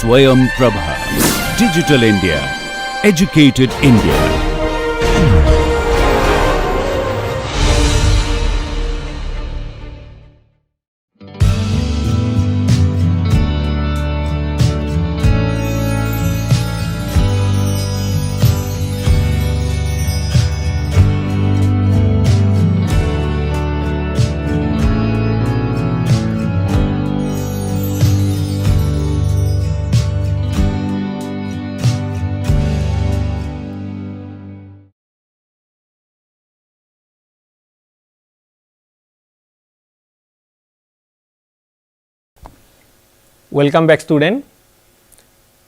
Swayam Prabha. Digital India. Educated India. Welcome back, student.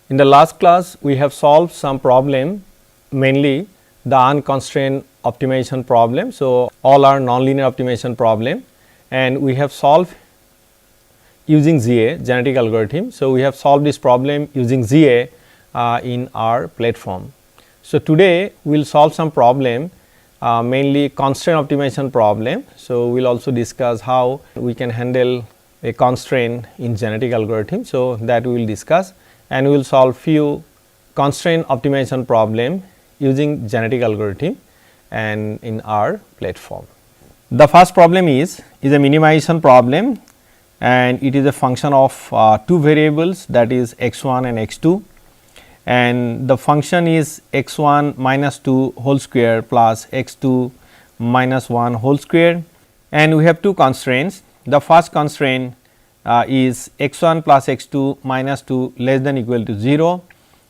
In the last class we have solved some problem, mainly the unconstrained optimization problem. So, all are nonlinear optimization problem, and we have solved using GA, genetic algorithm. So, we have solved this problem using GA in our platform. So, today we will solve some problem, mainly constraint optimization problem. So, we will also discuss how we can handle a constraint in genetic algorithm. So, that we will discuss, and we will solve few constraint optimization problem using genetic algorithm and in our platform. The first problem is a minimization problem, and it is a function of two variables, that is x1 and x2, and the function is x1 minus 2 whole square plus x2 minus 1 whole square, and we have two constraints. The first constraint is x1 plus x2 minus 2 less than equal to 0,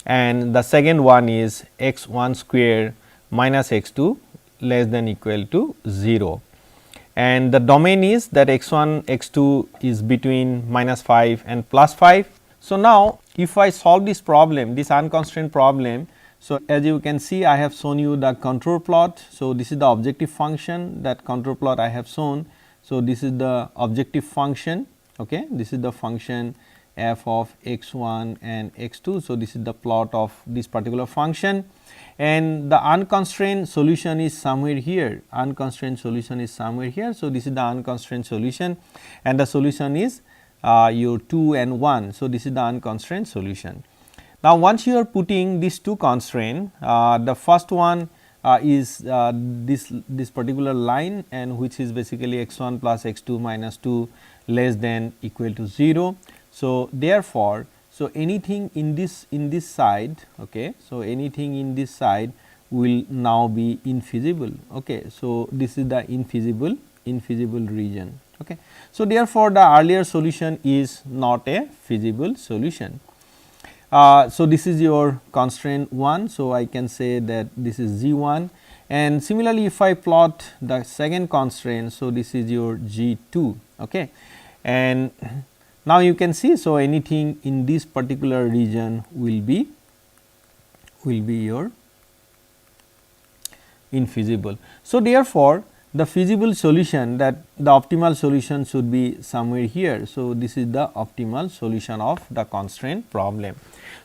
and the second one is x1 square minus x2 less than equal to 0, and the domain is that x1 x2 is between minus 5 and plus 5. So, now if I solve this problem, this unconstrained problem, so as you can see, I have shown you the contour plot. So, this is the objective function, that contour plot I have shown. So, this is the objective function, okay. This is the function f of x1 and x2. So, this is the plot of this particular function, and the unconstrained solution is somewhere here, unconstrained solution is somewhere here. So, this is the unconstrained solution, and the solution is your 2 and 1. So, this is the unconstrained solution. Now, once you are putting these two constraints, the first one is this particular line, and which is basically x1 plus x2 minus 2 less than equal to 0. So, therefore, so anything in this side, okay. So, anything in this side will now be infeasible, okay. So, this is the infeasible region, okay. So, therefore, the earlier solution is not a feasible solution. So, this is your constraint 1. So, I can say that this is G1, and similarly if I plot the second constraint, so this is your G2, okay. And now you can see, so anything in this particular region will be your infeasible. So, therefore, the feasible solution, that the optimal solution should be somewhere here. So, this is the optimal solution of the constraint problem.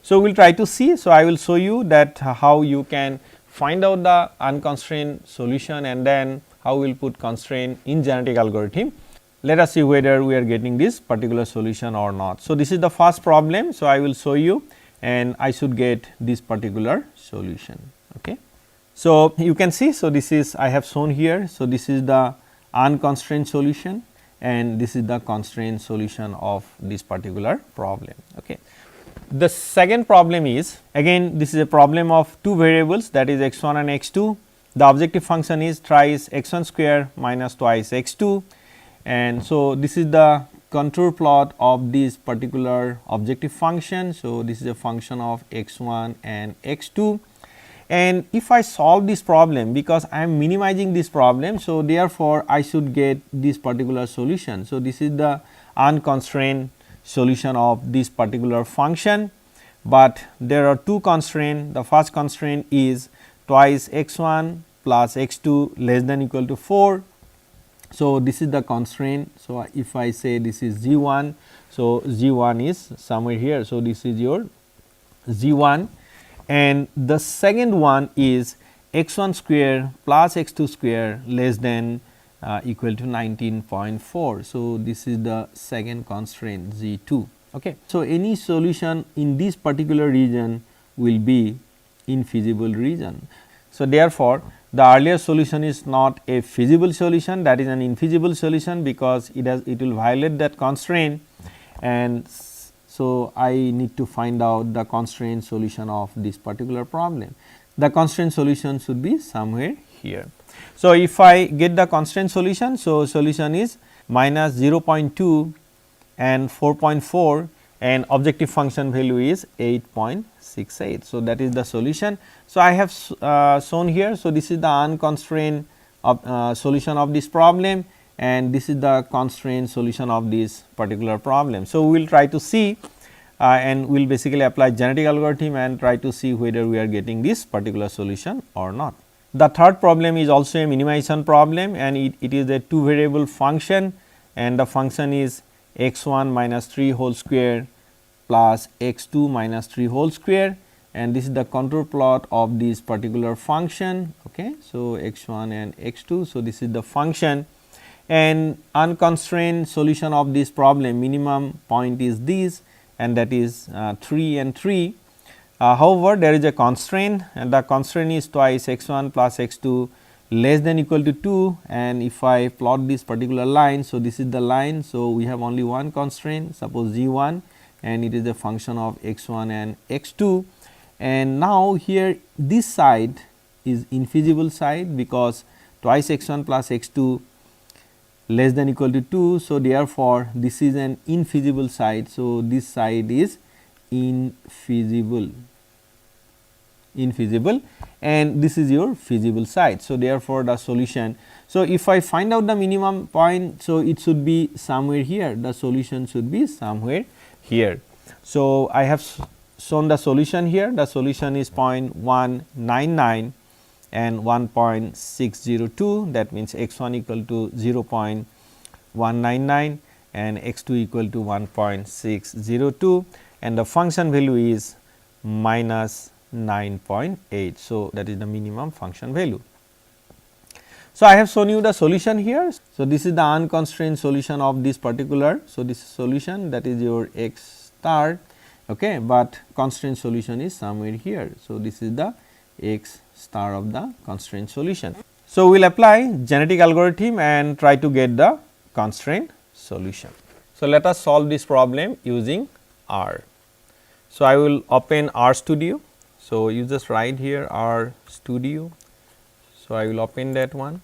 So, we will try to see. So, I will show you that how you can find out the unconstrained solution, and then how we will put constraint in genetic algorithm. Let us see whether we are getting this particular solution or not. So, this is the first problem. So, I will show you, and I should get this particular solution, okay. So, you can see, so this is I have shown here. So, this is the unconstrained solution, and this is the constrained solution of this particular problem, okay. The second problem is, again this is a problem of two variables, that is x1 and x2. The objective function is thrice x1 square minus twice x2, and so this is the contour plot of this particular objective function. So, this is a function of x1 and x2, and if I solve this problem, because I am minimizing this problem, so therefore, I should get this particular solution. So, this is the unconstrained solution of this particular function, but there are two constraints. The first constraint is twice x1 plus x2 less than equal to 4. So, this is the constraint. So, if I say this is G1, so G1 is somewhere here. So, this is your G1, and the second one is x1 square plus x2 square less than equal to 19.4. So, this is the second constraint G2, Okay. So, any solution in this particular region will be infeasible region. So, therefore, the earlier solution is not a feasible solution, that is an infeasible solution, because it will violate that constraint, and so I need to find out the constraint solution of this particular problem. The constraint solution should be somewhere here. So, if I get the constraint solution, so solution is minus 0.2 and 4.4 and objective function value is 8.68. So, that is the solution. So, I have shown here. So, this is the unconstrained solution of this problem, and this is the constrained solution of this particular problem. So, we will try to see and we will basically apply genetic algorithm and try to see whether we are getting this particular solution or not. The third problem is also a minimization problem, and it is a 2 variable function, and the function is x1 minus 3 whole square plus x2 minus 3 whole square, and this is the contour plot of this particular function. Okay. So, x1 and x2. So, this is the function, and unconstrained solution of this problem minimum point is this, and that is 3 and 3. However, there is a constraint, and the constraint is twice x1 plus x2 less than equal to 2, and if I plot this particular line. So, this is the line. So, we have only one constraint, suppose g1, and it is a function of x1 and x2, and now here this side is infeasible side, because twice x1 plus x2 less than equal to 2. So, therefore, this is an infeasible side. So, this side is infeasible, and this is your feasible side. So, therefore, the solution. So, if I find out the minimum point, so it should be somewhere here, the solution should be somewhere here. So, I have shown the solution here, the solution is 0.199 and 1.602, that means x1 equal to 0.199 and x2 equal to 1.602, and the function value is minus 9.8. So, that is the minimum function value. So, I have shown you the solution here. So, this is the unconstrained solution of this particular. So, this solution, that is your x star, okay, but constraint solution is somewhere here. So, this is the x star of the constraint solution. So, we will apply genetic algorithm and try to get the constraint solution. So, let us solve this problem using R. So, I will open R Studio. So, you just write here R Studio. So, I will open that one.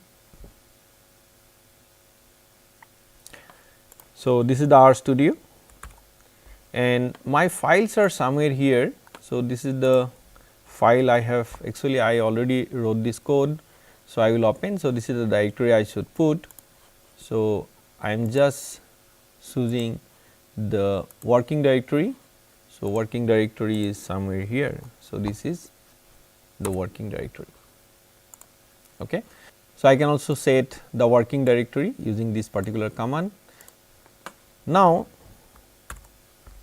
So, this is the R Studio, and my files are somewhere here. So, this is the file I have, actually I already wrote this code. So, I will open. So, this is the directory I should put. So, I am just choosing the working directory. So, working directory is somewhere here. So, this is the working directory. Okay. So, I can also set the working directory using this particular command. Now,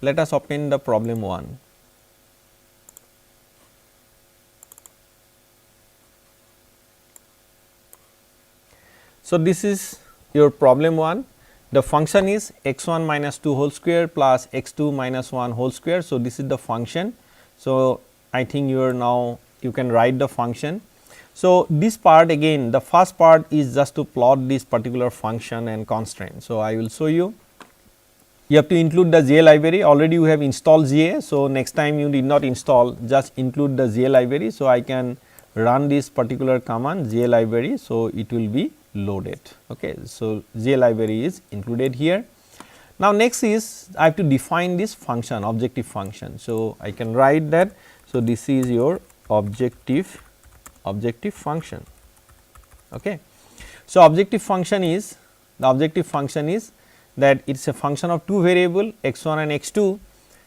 let us open the problem 1. So, this is your problem 1. The function is x1 minus 2 whole square plus x2 minus 1 whole square. So, this is the function. So, I think you are now you can write the function. So, this part again, the first part is just to plot this particular function and constraint. So, I will show you. You have to include the GA library, already you have installed GA. So, next time you need not install, just include the GA library. So, I can run this particular command GA library. So, it will be loaded. Okay. So, GA library is included here. Now, next is I have to define this function, objective function. So, I can write that. So, this is your objective function. Okay. So, objective function is that it is a function of 2 variable x1 and x2.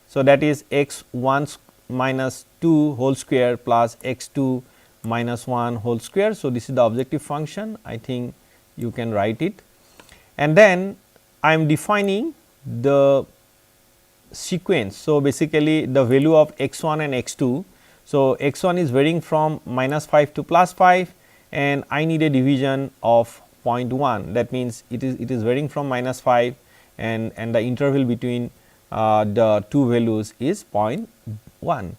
So, that is x1 minus 2 whole square plus x2 minus 1 whole square. So, this is the objective function, I think you can write it, and then I am defining the sequence. So, basically the value of x1 and x2. So, x1 is varying from minus 5 to plus 5, and I need a division of 0.1, that means it is varying from minus 5 and the interval between the two values is 0.1.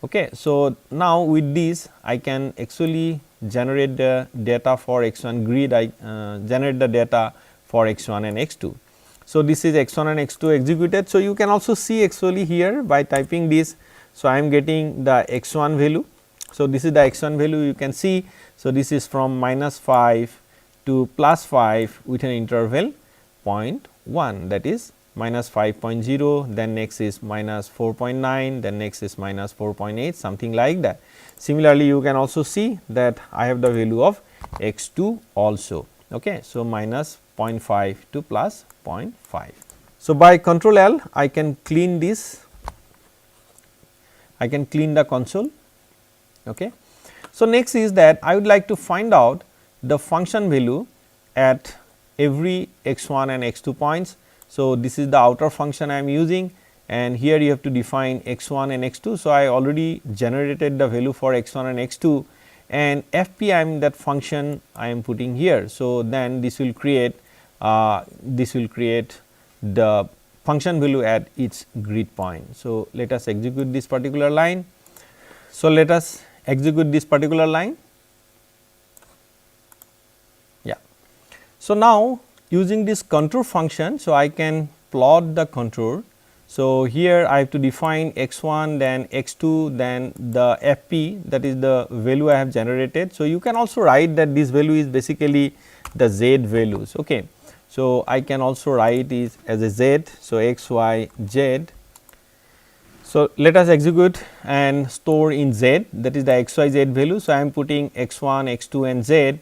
Okay. So, now with this I can actually generate the data for x1 grid, I generate the data for x1 and x2. So, this is x1 and x2 executed. So, you can also see actually here by typing this. So, I am getting the x1 value. So, this is the x1 value you can see. So, this is from -5 to +5 with an interval 0.1, that is -5.0, then next is -4.9, then next is -4.8, something like that. Similarly, you can also see that I have the value of x2 also. Okay. So, -0.5 to +0.5. So, by Control L I can clean this, I can clean the console. Okay. So, next is that I would like to find out the function value at every x1 and x2 points. So, this is the outer function I am using, and here you have to define x1 and x2. So, I already generated the value for x1 and x2, and fp I am that function I am putting here. So, then this will create the function value at each grid point. So, let us execute this particular line. So, let us execute this particular line. Yeah. So, now using this contour function, so I can plot the contour. So, here I have to define x1, then x2, then the fp, that is the value I have generated. So, you can also write that this value is basically the z values. Okay. So, I can also write it as a z. So, x, y, z. So, let us execute and store in z, that is the x, y, z value. So, I am putting x1, x2 and z.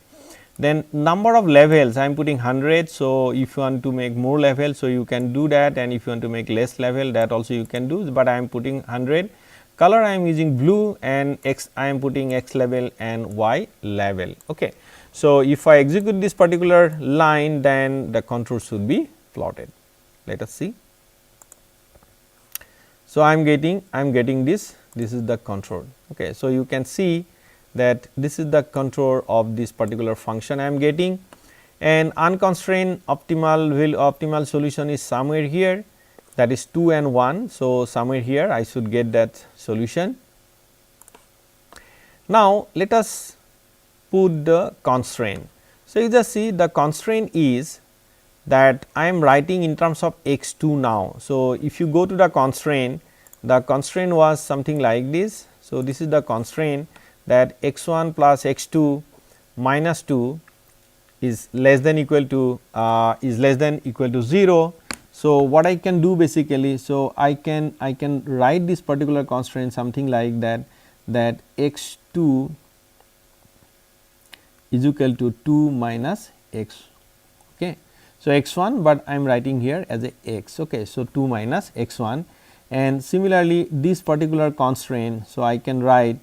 Then number of levels I am putting 100. So, if you want to make more levels, so you can do that, and if you want to make less level, that also you can do, but I am putting 100. Color I am using blue, and x I am putting x level and y level. Okay. So, if I execute this particular line, then the contour should be plotted. Let us see. So, I am getting this is the contour. Okay. So, you can see that this is the contour of this particular function I am getting, and unconstrained optimal solution is somewhere here, that is 2 and 1. So, somewhere here I should get that solution. Now, let us put the constraint. So, you just see the constraint is that I am writing in terms of x2 now. So, if you go to the constraint was something like this. So, this is the constraint, that x1 plus x2 minus 2 is less than equal to 0. So, what I can do basically, so I can write this particular constraint something like that x2 is equal to 2 minus x. Okay. So, x1, but I am writing here as a x. Okay. So, 2 minus x1, and similarly this particular constraint. So, I can write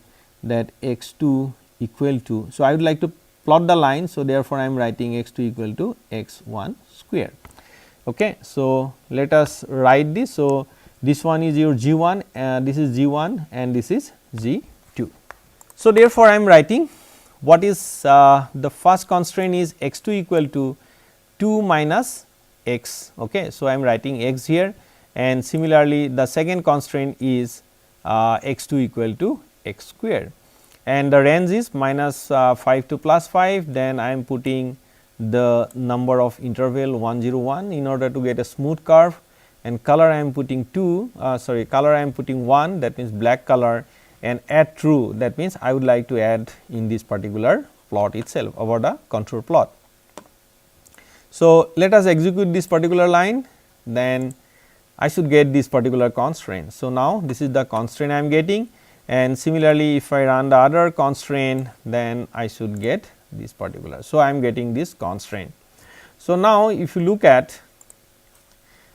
that x2 equal to, so I would like to plot the line. So, therefore, I am writing x2 equal to x1 square. Okay. So, let us write this. So, this one is your g1, this is g1 and this is g2. So, therefore, I am writing what is the first constraint is x2 equal to 2 minus x. Okay. So, I am writing x here, and similarly the second constraint is x2 equal to x square, and the range is -5 to +5. Then I am putting the number of interval 101 in order to get a smooth curve, and color I am putting 1, that means black color, and add true, that means I would like to add in this particular plot itself over the contour plot. So, let us execute this particular line, then I should get this particular constraint. So, now this is the constraint I am getting, and similarly if I run the other constraint, then I should get this particular. So, I am getting this constraint. So, now if you look at,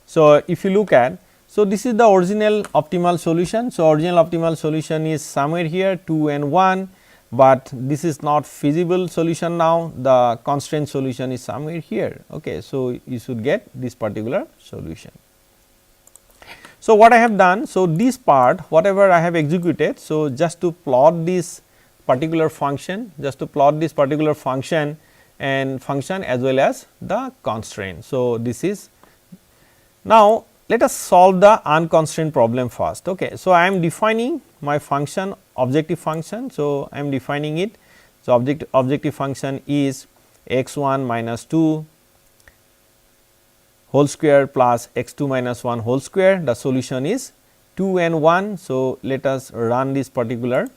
so this is the original optimal solution. So, original optimal solution is somewhere here 2 and 1, but this is not feasible solution now, the constraint solution is somewhere here. Okay. So, you should get this particular solution. So, what I have done, so this part whatever I have executed, so just to plot this particular function, and function as well as the constraint. So, this is now let us solve the unconstrained problem first. Okay. So, I am defining my function, objective function. So, I am defining it. So, objective function is x 1 minus 2 whole square plus x 2 minus 1 whole square. The solution is 2 and 1. So, let us run this particular,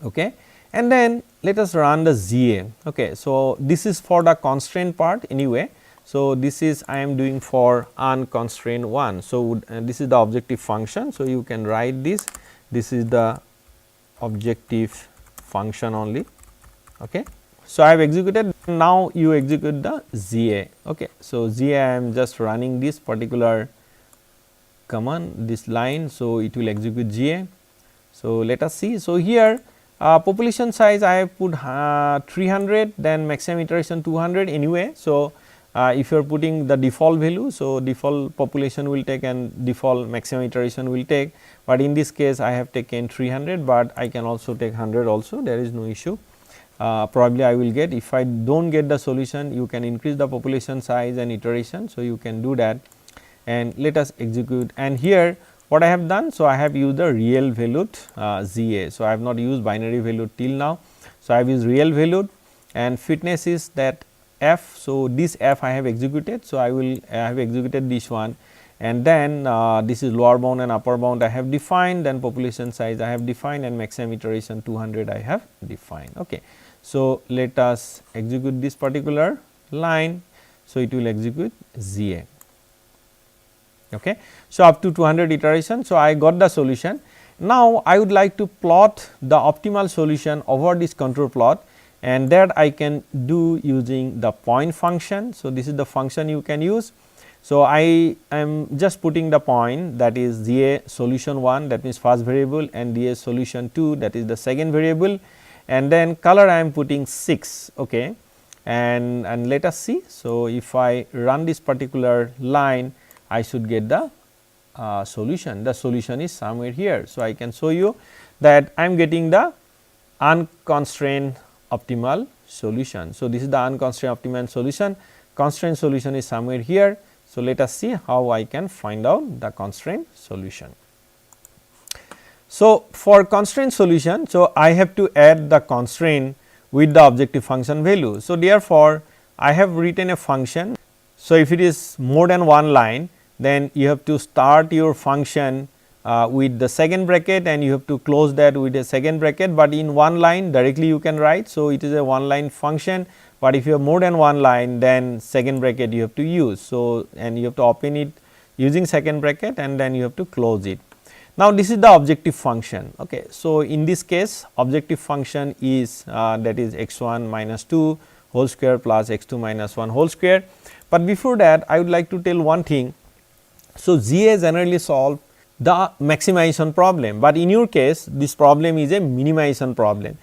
okay, and then let us run the ZA. Okay. So, this is for the constraint part anyway. So, this is I am doing for unconstrained one. So, this is the objective function. So, you can write this, this is the objective function only. Okay. So, I have executed, now you execute the ZA. Okay. So, ZA I am just running this particular command, this line. So, it will execute GA. So, let us see. So, here population size I have put 300, then maximum iteration 200 anyway. So, if you are putting the default value, so default population will take and default maximum iteration will take, but in this case I have taken 300, but I can also take 100 also, there is no issue. Probably I will get, if I do not get the solution, you can increase the population size and iteration. So, you can do that and let us execute, and here what I have done. So, I have used the real valued ZA. So, I have not used binary valued till now. So, I have used real valued, and fitness is that f. So, this f I have executed. So, I have executed this one, and then this is lower bound and upper bound I have defined, then population size I have defined, and maximum iteration 200 I have defined. Okay. So, let us execute this particular line. So, it will execute ZA. Okay. So, up to 200 iteration. So, I got the solution. Now, I would like to plot the optimal solution over this contour plot, and that I can do using the point function. So, this is the function you can use. So, I am just putting the point, that is ZA solution 1, that means first variable, and DA solution 2, that is the second variable, and then color I am putting 6. Okay. And let us see. So, if I run this particular line, I should get the solution. The solution is somewhere here. So, I can show you that I am getting the unconstrained optimal solution. So, this is the unconstrained optimal solution, constraint solution is somewhere here. So, let us see how I can find out the constraint solution. So, for constraint solution, so I have to add the constraint with the objective function value. So, therefore, I have written a function. So, if it is more than one line, then you have to start your function with the second bracket, and you have to close that with a second bracket, but in one line directly you can write. So, it is a one line function, but if you have more than one line, then second bracket you have to use. So, and you have to open it using second bracket, and then you have to close it. Now, this is the objective function. Okay. So, in this case objective function is that is x 1 minus 2 whole square plus x 2 minus 1 whole square. But before that I would like to tell one thing. So, ZA generally solve the maximization problem, but in your case this problem is a minimization problem.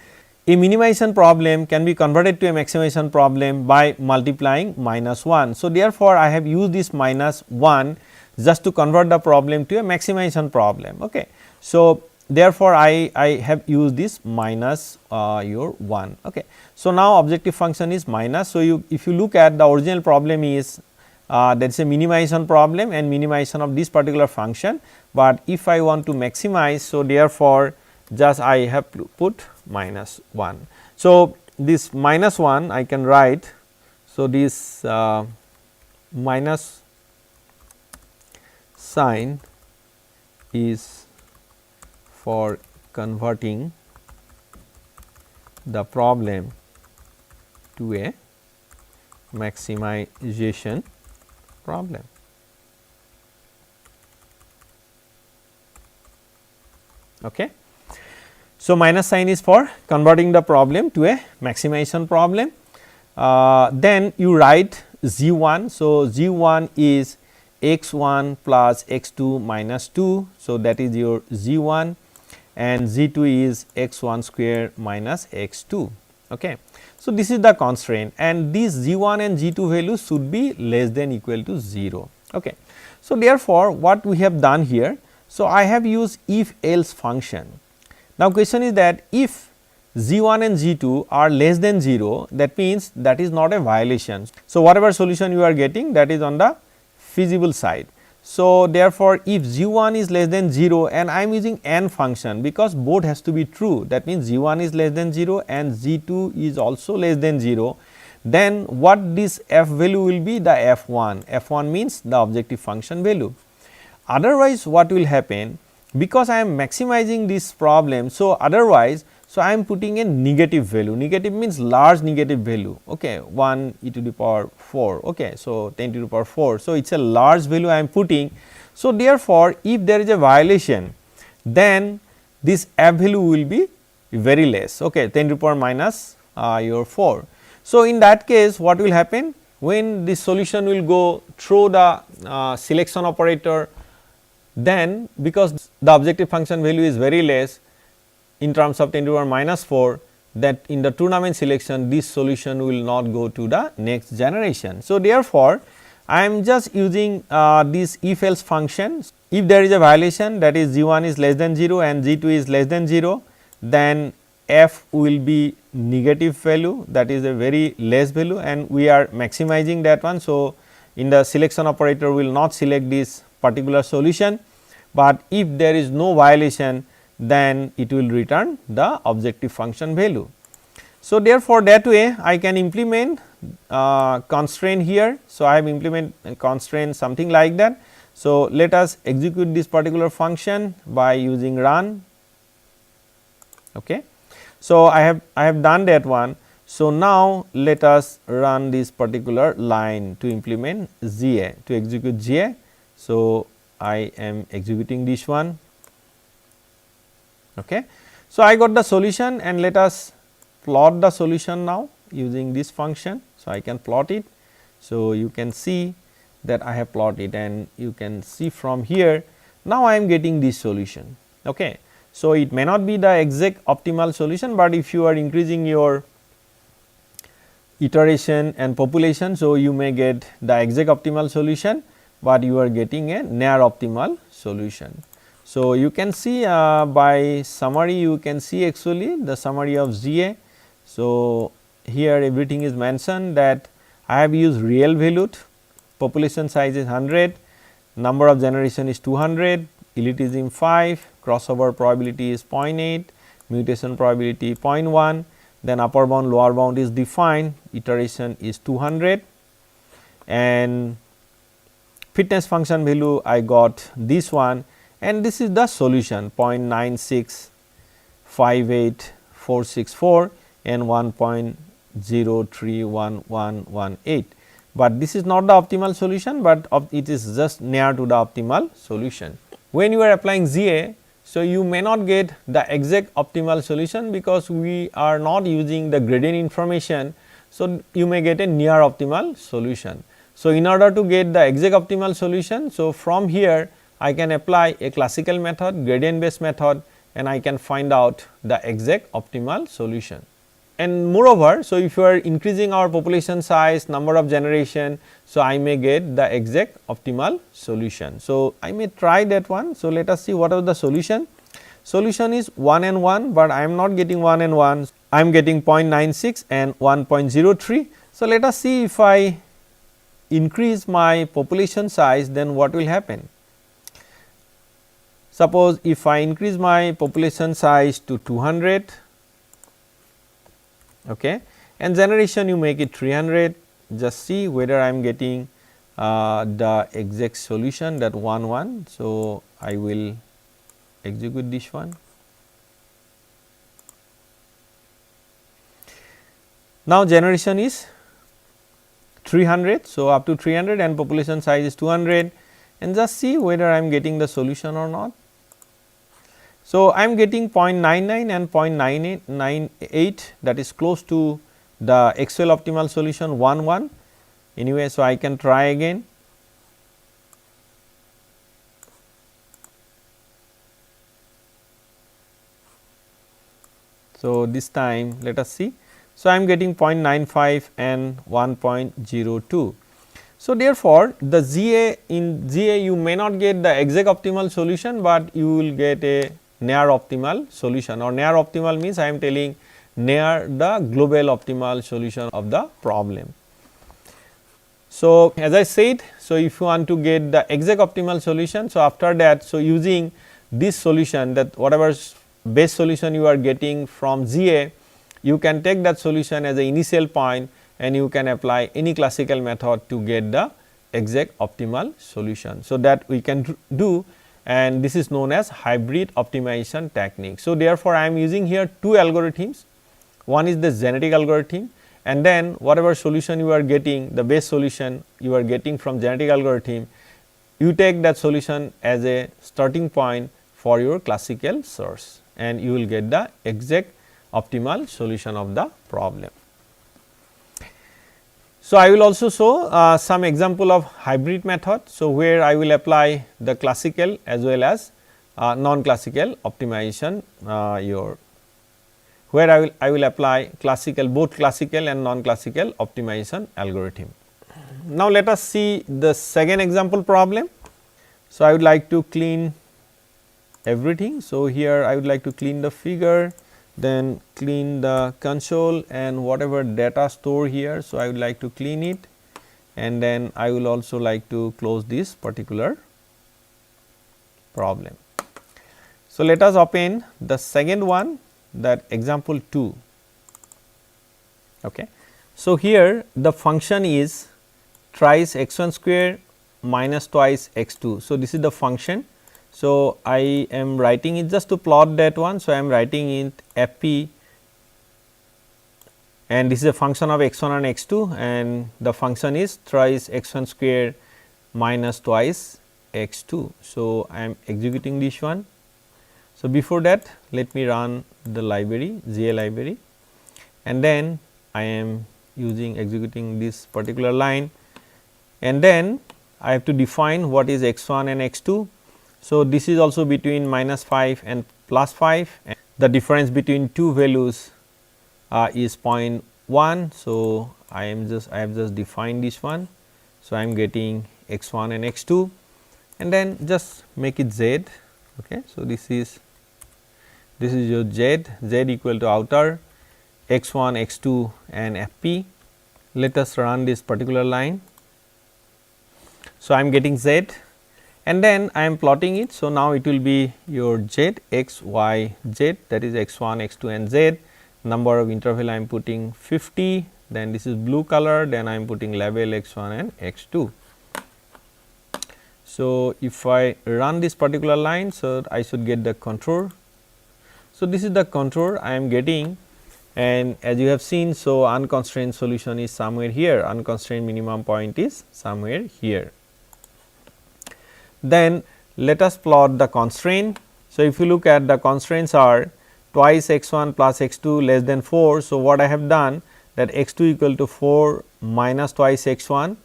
A minimization problem can be converted to a maximization problem by multiplying minus 1. So, therefore, I have used this minus 1 just to convert the problem to a maximization problem. Okay. So, therefore, I have used this minus your 1. Okay. So, now objective function is minus. So, if you look at the original problem is that is a minimization problem and minimization of this particular function, but if I want to maximize, so therefore, just I have put minus 1. So, this minus 1 I can write. So, this minus sign is for converting the problem to a maximization problem. Okay. So, minus sign is for converting the problem to a maximization problem. Then you write z 1. So, z 1 is x 1 plus x 2 minus 2. So, that is your z 1, and z 2 is x 1 square minus x 2. Okay. So, this is the constraint, and these z 1 and z 2 values should be less than equal to 0. Okay. So, therefore, what we have done here, so I have used if else function. Now, question is that if z 1 and z 2 are less than 0, that means that is not a violation. So, whatever solution you are getting, that is on the feasible side. So, therefore, if g1 is less than 0 and I am using n function, because both has to be true, that means g1 is less than 0 and g2 is also less than 0, then what this f value will be? The f1. F1 means the objective function value. Otherwise, what will happen? Because I am maximizing this problem, so otherwise, so I am putting a negative value. Negative means large negative value, okay, 1 e to the power 4, okay. So, 10 to the power 4. So, it is a large value I am putting. So, therefore, if there is a violation, then this f value will be very less, okay, 10 to the power minus your 4. So, in that case, what will happen? When this solution will go through the selection operator, then because the objective function value is very less in terms of 10 to the power minus 4, that in the tournament selection this solution will not go to the next generation. So, therefore, I am just using this if else function. If there is a violation, that is g1 is less than 0 and g2 is less than 0, then f will be negative value, that is a very less value, and we are maximizing that one. So, in the selection operator will not select this particular solution, but if there is no violation, then it will return the objective function value. So, therefore, that way I can implement constraint here. So, I have implement constraint something like that. So, let us execute this particular function by using run. Okay. So, I have done that one. So, now let us run this particular line to implement GA, to execute GA. So, I am executing this one. Okay. So, I got the solution and let us plot the solution now using this function. So, I can plot it. So, you can see that I have plotted, and you can see from here now I am getting this solution. Okay. So, it may not be the exact optimal solution, but if you are increasing your iteration and population, so you may get the exact optimal solution, but you are getting a near optimal solution. So, you can see by summary, you can see actually the summary of GA. So, here everything is mentioned that I have used real valued, population size is 100, number of generation is 200, elitism 5, crossover probability is 0.8, mutation probability 0.1, then upper bound lower bound is defined, iteration is 200, and fitness function value I got this one, and this is the solution 0.9658464 and 1.031118. But this is not the optimal solution, but it is just near to the optimal solution. When you are applying GA, so you may not get the exact optimal solution because we are not using the gradient information. So, you may get a near optimal solution. So, in order to get the exact optimal solution, so from here I can apply a classical method, gradient based method, and I can find out the exact optimal solution. And moreover, so if you are increasing our population size, number of generation, so I may get the exact optimal solution. So, I may try that one. So, let us see what is the solution. Solution is 1 and 1, but I am not getting 1 and 1, I am getting 0.96 and 1.03. So, let us see if I increase my population size, then what will happen. Suppose if I increase my population size to 200, okay, and generation you make it 300, just see whether I am getting the exact solution, that 1 1. So, I will execute this one. Now, generation is 300. So, up to 300 and population size is 200, and just see whether I am getting the solution or not. So, I am getting 0.99 and 0.98, that is close to the actual optimal solution 1 1. Anyway, so I can try again. So, this time let us see. So, I am getting 0.95 and 1.02. So, therefore, the GA, in GA you may not get the exact optimal solution, but you will get a near optimal solution, or near optimal means I am telling near the global optimal solution of the problem. So, as I said, so if you want to get the exact optimal solution, so after that, so using this solution, that whatever base solution you are getting from GA, you can take that solution as the initial point and you can apply any classical method to get the exact optimal solution. So, that we can do, and this is known as hybrid optimization technique. So, therefore, I am using here two algorithms. One is the genetic algorithm, and then whatever solution you are getting, the base solution you are getting from genetic algorithm, you take that solution as a starting point for your classical source, and you will get the exact optimal solution of the problem. So, I will also show some example of hybrid method. So, where I will apply the classical as well as non-classical optimization where I will apply classical, both classical and non-classical optimization algorithm. Now, let us see the second example problem. So, I would like to clean everything. So, here I would like to clean the figure, then clean the console and whatever data store here. So, I would like to clean it, and then I will also like to close this particular problem. So, let us open the second one, that example 2. Okay. So, here the function is thrice x 1 square minus twice x 2. So, this is the function. So, I am writing it just to plot that one. So, I am writing it fp, and this is a function of x 1 and x 2, and the function is thrice x 1 square minus twice x 2. So, I am executing this one. So, before that, let me run the library, GA library, and then I am executing this particular line, and then I have to define what is x 1 and x 2. So, this is also between minus 5 and plus 5, and the difference between two values is 0.1. So, I have just defined this one. So, I am getting x 1 and x 2, and then just make it z. Okay. So, this is your z equal to outer x 1, x 2 and fp. Let us run this particular line. So, I am getting z, and then I am plotting it. So, now it will be your z x y z, that is x 1, x 2 and z. Number of interval I am putting 50, then this is blue color, then I am putting label x 1 and x 2. So, if I run this particular line, so I should get the contour. So, this is the contour I am getting, and as you have seen, so unconstrained solution is somewhere here, unconstrained minimum point is somewhere here. Then let us plot the constraint. So, if you look at the constraints are twice x 1 plus x 2 less than 4. So, what I have done, that x 2 equal to 4 minus twice x 1,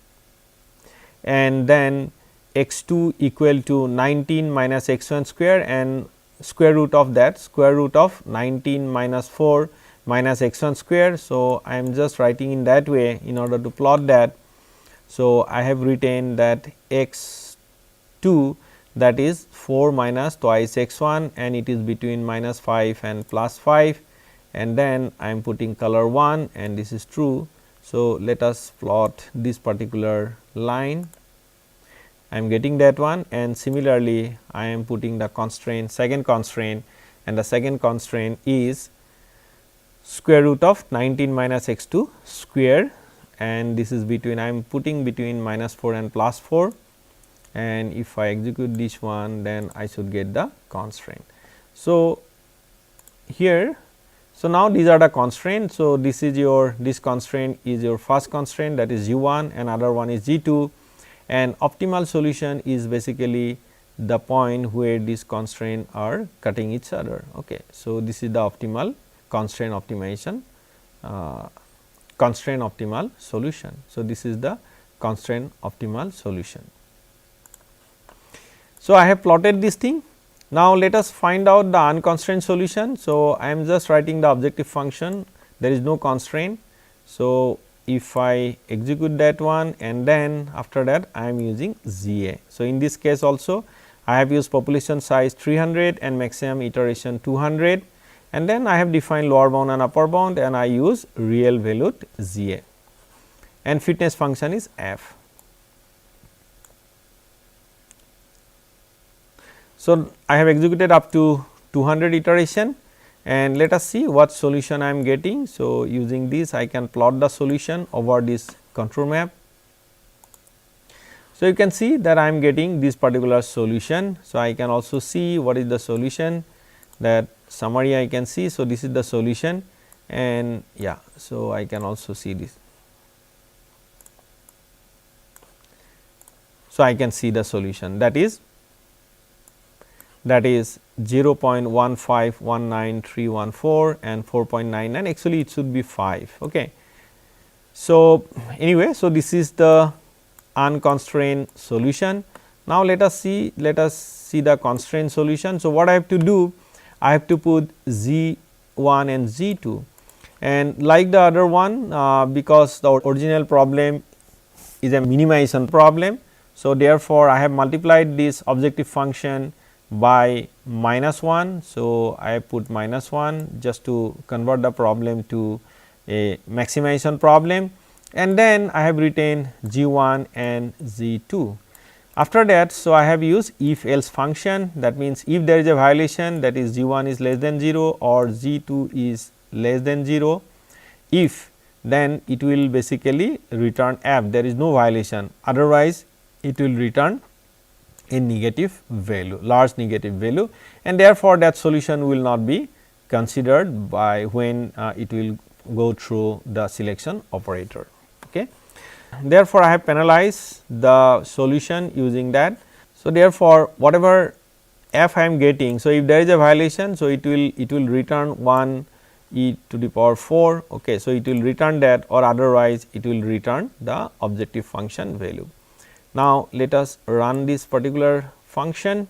and then x 2 equal to 19 minus x 1 square, and square root of that, square root of 19 minus 4 minus x 1 square. So, I am just writing in that way in order to plot that. So, I have written that x 2, that is 4 minus twice x 1, and it is between minus 5 and plus 5, and then I am putting color 1, and this is true. So, let us plot this particular line. I am getting that one, and similarly I am putting the constraint, second constraint, and the second constraint is square root of 19 minus x 2 square, and this is between, I am putting between minus 4 and plus 4, and if I execute this one, then I should get the constraint. So, here, so now these are the constraints. So, this constraint is your first constraint, that is u1, and other one is g2. And optimal solution is basically the point where these constraints are cutting each other. Okay. So, this is the optimal constraint optimization, constraint optimal solution. So, this is the constraint optimal solution. So, I have plotted this thing. Now, let us find out the unconstrained solution. So, I am just writing the objective function, there is no constraint. So, if I execute that one, and then after that I am using GA. So, in this case also I have used population size 300 and maximum iteration 200, and then I have defined lower bound and upper bound, and I use real valued GA. and fitness function is f. So, I have executed up to 200 iteration and let us see what solution I am getting. So, using this I can plot the solution over this contour map. So, you can see that I am getting this particular solution. So, I can also see what is the solution, that summary I can see. So, this is the solution and yeah. So, I can also see this. So, I can see the solution, that is 0.1519314 and 4.99, actually it should be 5. Okay. So, anyway, so this is the unconstrained solution. Now, let us see the constrained solution. So, what I have to do, I have to put Z1 and Z2, and like the other one, because the original problem is a minimization problem. So, therefore, I have multiplied this objective function by -1. So, I put -1 just to convert the problem to a maximization problem, and then I have written G1 and Z2. After that, so I have used if else function, that means if there is a violation, that is G1 is less than 0 or G2 is less than 0, if then it will basically return f, there is no violation, otherwise it will return a negative value, large negative value, and therefore, that solution will not be considered by when it will go through the selection operator. Okay. Therefore, I have penalized the solution using that. So, therefore, whatever f I am getting, so if there is a violation, so it will return 1 e to the power 4. Okay. So, it will return that, or otherwise it will return the objective function value. Now, let us run this particular function.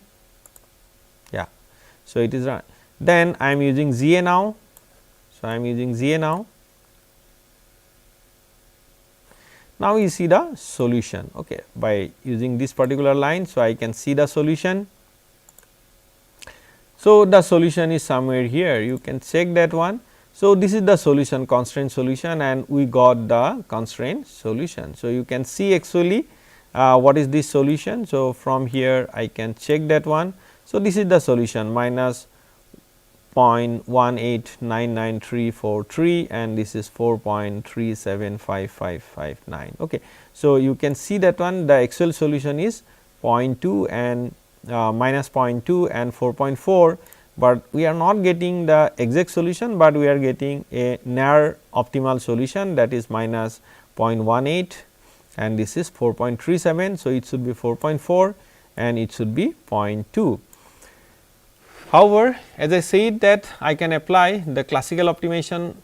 Yeah. So, it is run. Then I am using ZA now. So, I am using ZA now. Now, you see the solution, okay, by using this particular line. So, I can see the solution. So, the solution is somewhere here, you can check that one. So, this is the solution, constraint solution, and we got the constraint solution. So, you can see actually what is this solution. So, from here I can check that one. So, this is the solution minus 0.1899343 and this is 4.375559. Okay. So, you can see that one, the actual solution is 0.2 and minus 0.2 and 4.4, but we are not getting the exact solution, but we are getting a near optimal solution, that is minus 0.18 and this is 4.37. So, it should be 4.4 and it should be 0.2. However, as I said that I can apply the classical optimization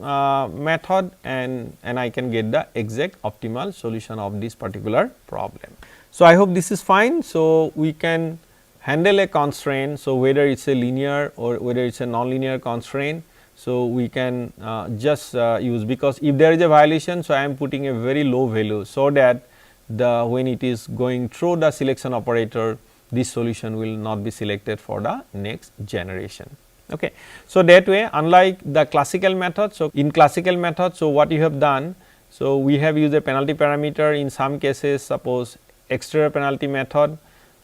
method and I can get the exact optimal solution of this particular problem. So, I hope this is fine. So, we can handle a constraint. So, whether it is a linear or whether it is a nonlinear constraint. So, we can just use, because if there is a violation, so I am putting a very low value, so that the when it is going through the selection operator, this solution will not be selected for the next generation. Okay. So, that way, unlike the classical method, so in classical method, so what you have done, so we have used a penalty parameter in some cases, suppose exterior penalty method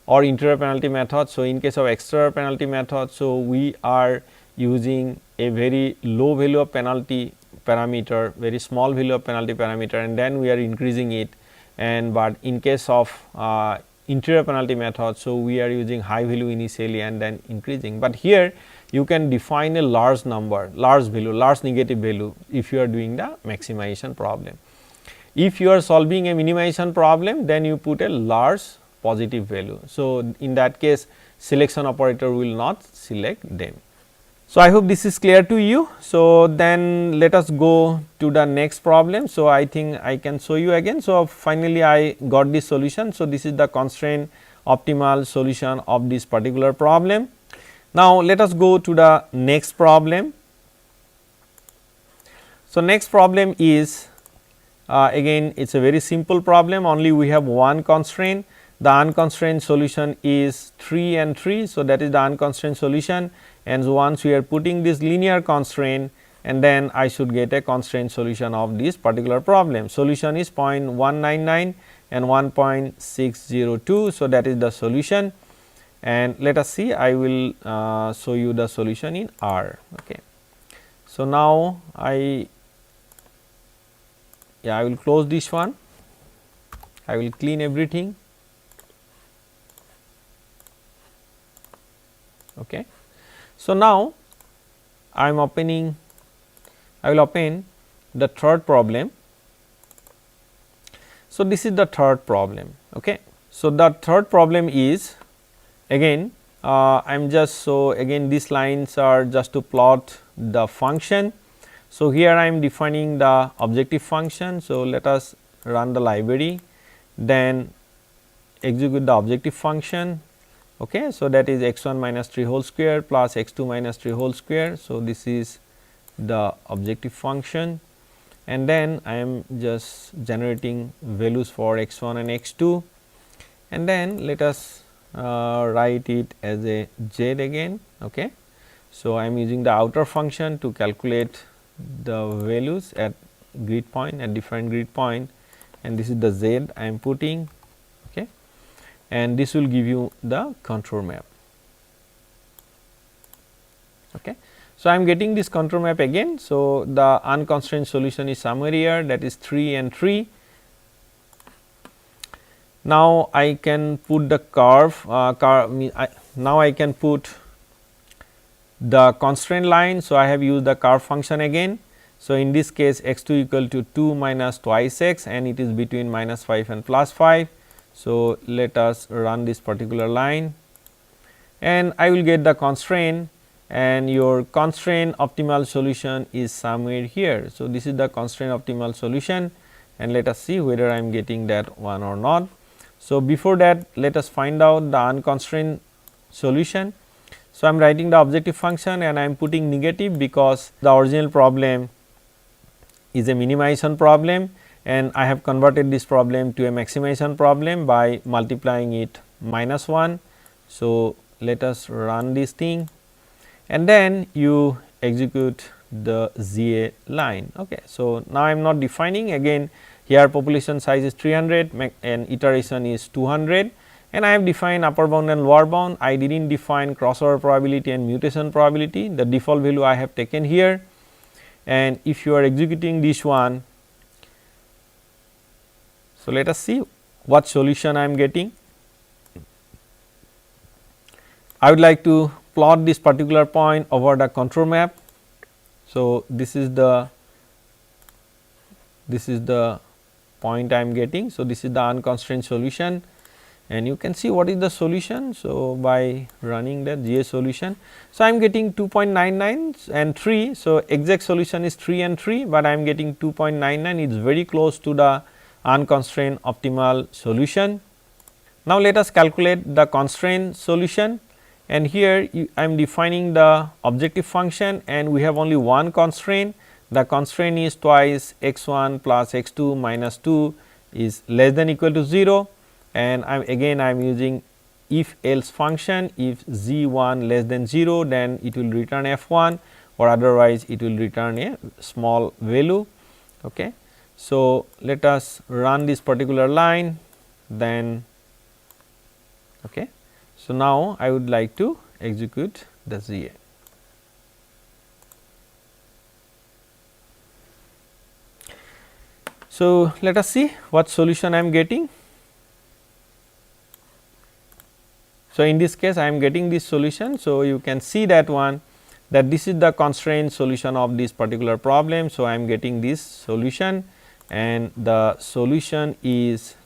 or interior penalty method. So, in case of exterior penalty method, so we are using a very low value of penalty parameter, very small value of penalty parameter, and then we are increasing it. And but in case of interior penalty method, so we are using high value initially and then increasing, but here you can define a large number, large value, large negative value if you are doing the maximization problem. If you are solving a minimization problem, then you put a large positive value. So, in that case selection operator will not select them. So, I hope this is clear to you. So, then let us go to the next problem. So, I think I can show you again. So, finally, I got this solution. So, this is the constraint optimal solution of this particular problem. Now, let us go to the next problem. So, next problem is again it is a very simple problem, only we have one constraint. The unconstrained solution is 3 and 3. So, that is the unconstrained solution, and once we are putting this linear constraint and then I should get a constraint solution of this particular problem. Solution is 0.199 and 1.602. So, that is the solution, and let us see, I will show you the solution in R. Okay. So, now I will close this one, I will clean everything. Okay. So, now I will open the third problem. So, this is the third problem. Okay. So, the third problem is again I am just, so again these lines are just to plot the function. So, here I am defining the objective function. So, let us run the library, then execute the objective function. Okay. So, that is x 1 minus 3 whole square plus x 2 minus 3 whole square. So, this is the objective function, and then I am just generating values for x 1 and x 2, and then let us write it as a z again. Okay. So, I am using the outer function to calculate the values at grid point, at different grid point, and this is the z I am putting. Okay. And this will give you the contour map. Okay. So, I am getting this contour map again. So, the unconstrained solution is somewhere here, that is 3 and 3. Now, I can put the curve, now I can put the constraint line. So, I have used the curve function again. So, in this case x 2 equal to 2 minus twice x, and it is between minus 5 and plus 5. So, let us run this particular line, and I will get the constraint, and your constraint optimal solution is somewhere here. So, this is the constraint optimal solution, and let us see whether I am getting that one or not. So, before that, let us find out the unconstrained solution. So, I am writing the objective function, and I am putting negative because the original problem is a minimization problem, and I have converted this problem to a maximization problem by multiplying it minus 1. So, let us run this thing, and then you execute the ZA line. Okay. So, now I am not defining, again here population size is 300 and iteration is 200, and I have defined upper bound and lower bound. I did not define crossover probability and mutation probability, the default value I have taken here, and if you are executing this one. So, let us see what solution I am getting. I would like to plot this particular point over the contour map. So, this is the point I am getting. So, this is the unconstrained solution, and you can see what is the solution. So, by running the GA solution. So, I am getting 2.99 and 3. So, exact solution is 3 and 3, but I am getting 2.99, it is very close to the unconstrained optimal solution. Now, let us calculate the constraint solution, and here I am defining the objective function, and we have only one constraint. The constraint is twice x 1 plus x 2 minus 2 is less than equal to 0, and I am using if else function. If z 1 less than 0, then it will return f 1, or otherwise it will return a small value. Okay. So, let us run this particular line, then okay. So, now I would like to execute the ZA. So, let us see what solution I am getting. So, in this case I am getting this solution. So, you can see that one, that this is the constraint solution of this particular problem. So, I am getting this solution, and the solution is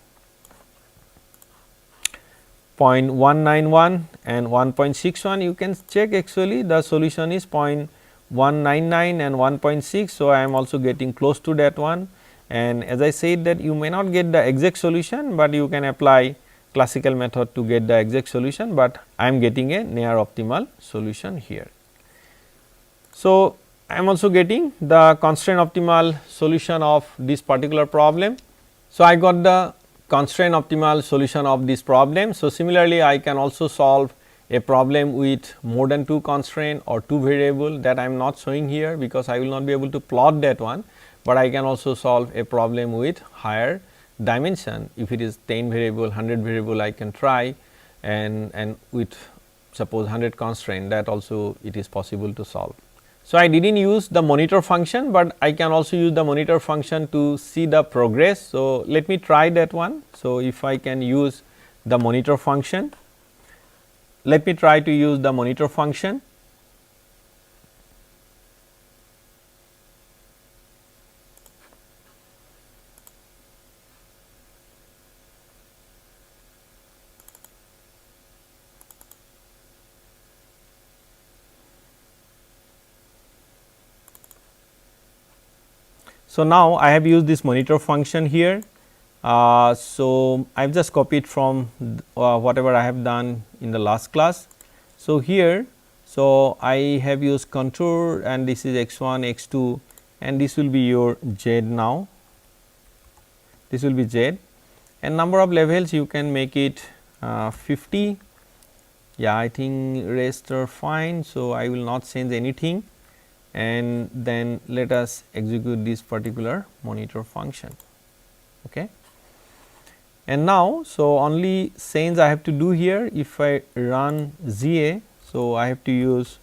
0.191 and 1.61. You can check, actually the solution is 0.199 and 1.6. So, I am also getting close to that one, and as I said that you may not get the exact solution, but you can apply classical method to get the exact solution, but I am getting a near optimal solution here. So, I am also getting the constraint optimal solution of this particular problem. So, I got the constraint optimal solution of this problem. So, similarly, I can also solve a problem with more than 2 constraint or 2 variable, that I am not showing here because I will not be able to plot that one, but I can also solve a problem with higher dimension. If it is 10 variable, 100 variable, I can try, and with suppose 100 constraint, that also it is possible to solve. So, I did not use the monitor function, but I can also use the monitor function to see the progress. So, let me try that one. So, if I can use the monitor function, let me try to use the monitor function. So, now I have used this monitor function here. So, I have just copied from whatever I have done in the last class. So, here, so I have used contour, and this is x 1, x 2, and this will be your z now. This will be z, and number of levels you can make it 50. Yeah, I think rest are fine. So, I will not change anything, and then let us execute this particular monitor function. Okay. And now, so only change I have to do here, if I run ZA, so I have to use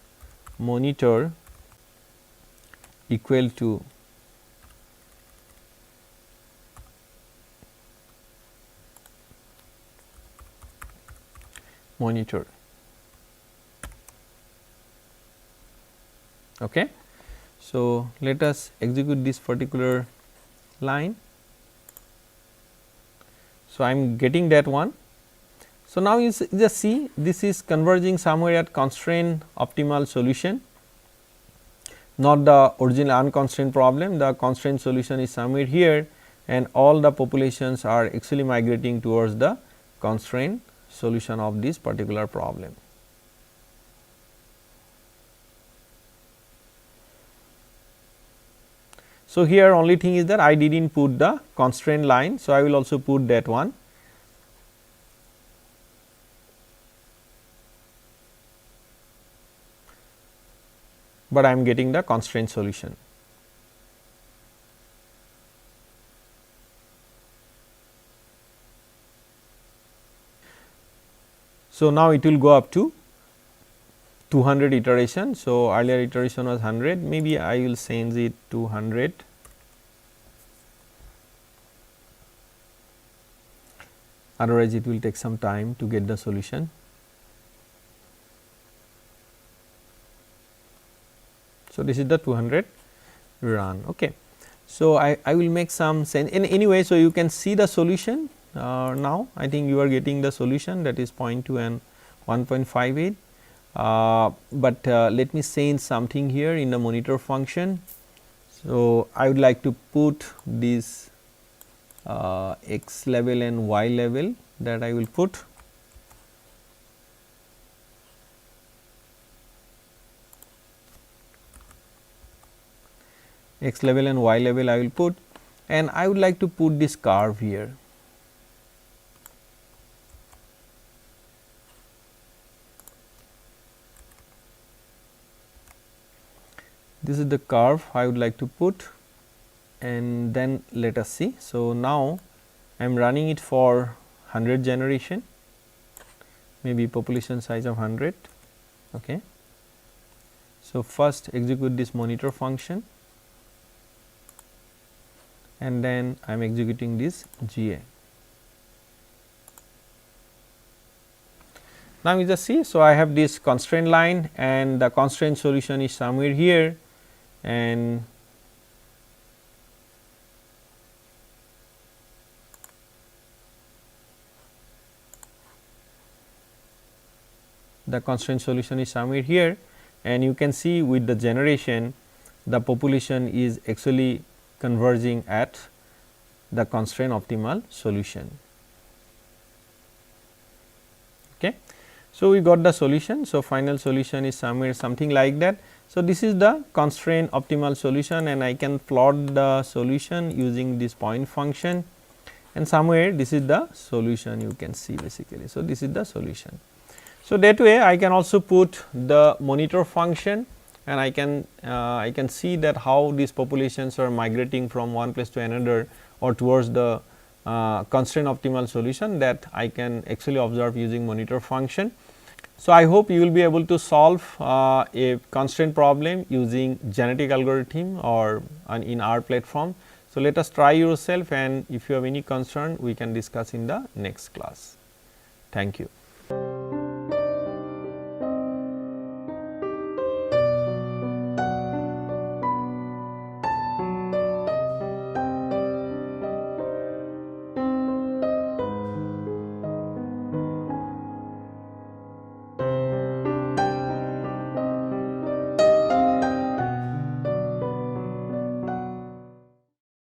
monitor equal to monitor. Okay. So, let us execute this particular line. So, I am getting that one. So, now you just see this is converging somewhere at constraint optimal solution, not the original unconstrained problem. The constraint solution is somewhere here, and all the populations are actually migrating towards the constraint solution of this particular problem. So, here only thing is that I did not put the constraint line. So, I will also put that one. But I am getting the constraint solution. So, now it will go up to 200 iteration. So, earlier iteration was 100, maybe I will change it to 100. Otherwise, it will take some time to get the solution. So, this is the 200 run. Okay. So, I will make some sense in anyway. So, you can see the solution now. I think you are getting the solution, that is 0.2 and 1.58. But let me change something here in the monitor function. So, I would like to put this x level and y level, that I will put. X level and y level I will put, and I would like to put this curve here. This is the curve I would like to put, and then let us see. So, now I am running it for 100 generation, maybe population size of 100. Okay. So, first execute this monitor function, and then I am executing this GA. Now, you just see. So, I have this constraint line, and the constraint solution is somewhere here, and the constraint solution is somewhere here, and you can see with the generation the population is actually converging at the constraint optimal solution. Okay. So, we got the solution. So, final solution is somewhere something like that. So, this is the constraint optimal solution, and I can plot the solution using this point function, and somewhere this is the solution you can see basically. So, this is the solution. So, that way I can also put the monitor function, and I can see that how these populations are migrating from one place to another or towards the constraint optimal solution, that I can actually observe using monitor function. So, I hope you will be able to solve a constraint problem using genetic algorithm or in our platform. So, let us try yourself, and if you have any concern we can discuss in the next class. Thank you.